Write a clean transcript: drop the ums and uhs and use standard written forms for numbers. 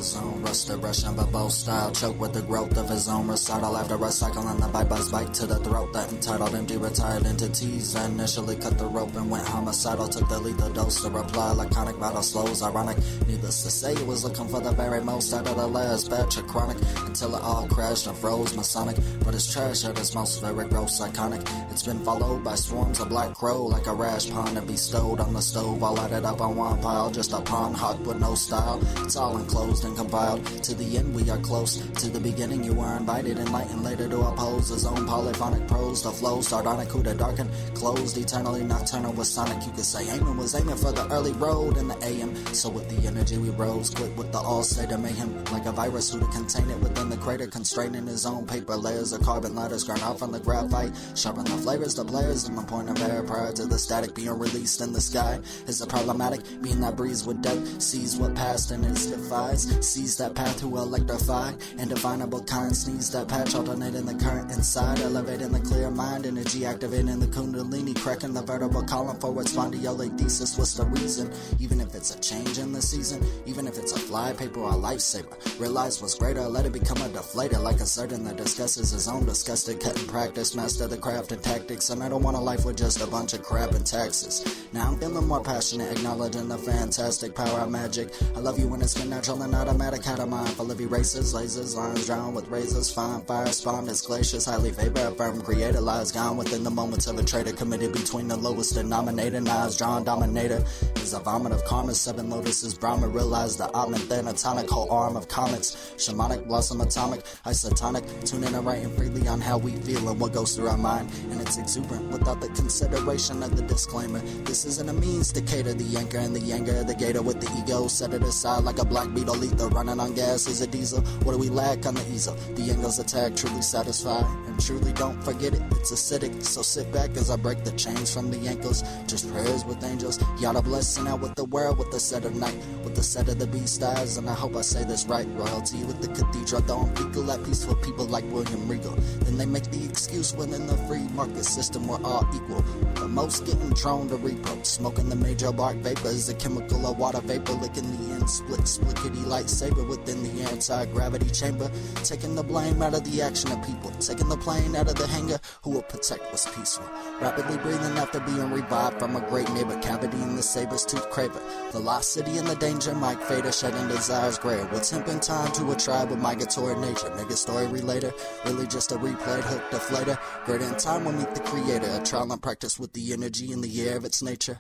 his own. Rusted Russian but both style, choke with the growth of his own recital. After recycling the bite to the throat, that entitled empty retired entities. I initially cut the rope and went homicidal. Took the lethal dose to reply. Laconic battle slows, ironic. Needless to say, it was looking for the very most out of the last batch of chronic, until it all crashed and froze Masonic. But it's trash at its most, very gross, iconic. It's been followed by swarms of black crow, like a rash pond to be stowed on the stove. All added up on one pile, just a pawn hawk with no style. It's all enclosed and compiled. To the end we are close, to the beginning you were invited, enlightened later to oppose his own polyphonic prose. The flow sardonic, who to darken, closed, eternally nocturnal with sonic. You could say Aiming was aiming for the early road in the AM. So with the energy we rose, quick with the all state of mayhem, like a virus who to contain it within the crater, constraining his own paper layers of carbon ladders ground out from the graphite. Sharpen the flavors, the players, and the point of air prior to the static being released in the sky. Is it problematic? Being that breeze with death sees what passed and it defies, sees that path who electrify, indefinable kind sneeze that patch, alternating the current inside, elevating the clear mind, energy activating the kundalini, cracking the vertebral column forward spondylolisthesis. What's the reason? Even if it's a change in the season, even if it's a fly paper or a lifesaver, realize what's greater, let it become a deflator, like a certain that discusses his own disgusted cut and practice, master the craft and tactics. And I don't want a life with just a bunch of crap and taxes. Now I'm feeling more passionate, acknowledging the fantastic power of magic. I love you when it's been natural and automatic. Had a mind full of erasers, lasers, lines drawn with razors, fine fire spawned as glaciers, highly favored, firm creator, lies gone within the moments of a traitor, committed between the lowest denominator, knives drawn, dominator is a vomit of karma, 7 lotuses, Brahma, realize the omen, then a tonic, whole arm of comets, shamanic, blossom atomic, isotonic, tuning and writing freely on how we feel and what goes through our mind, and it's exuberant without the consideration of the disclaimer. This isn't a means to cater the anchor and the anger, the gator with the ego, set it aside like a black beetle ether, running on gas is a diesel. What do we lack on the easel? The angles attack, truly satisfy, and truly don't forget it, it's acidic, so sit back as I break the chains from the ankles, just prayers with angels, yada blessing out with the world, with the set of night, with the set of the beast eyes, and I hope I say this right, royalty with the cathedral, throwing fecal at peace for people like William Regal. Then they make the excuse within the free market system we're all equal, but most getting drawn to repro, smoking the major bark vapors, the chemical of water vapor, licking the end split, splickety lightsaber within the anti-gravity chamber, taking the blame out of the action of people, taking the plane out of the hangar, who will protect what's peaceful, rapidly breathing after being revived from a great neighbor, cavity in the saber's tooth craver, velocity in the danger, Mike Fader, shedding desires greater, with temp in time to a tribe with migratory nature, mega story relater, really just a replayed hook deflator, greater in time will meet the creator, a trial and practice with the energy in the air of its nature.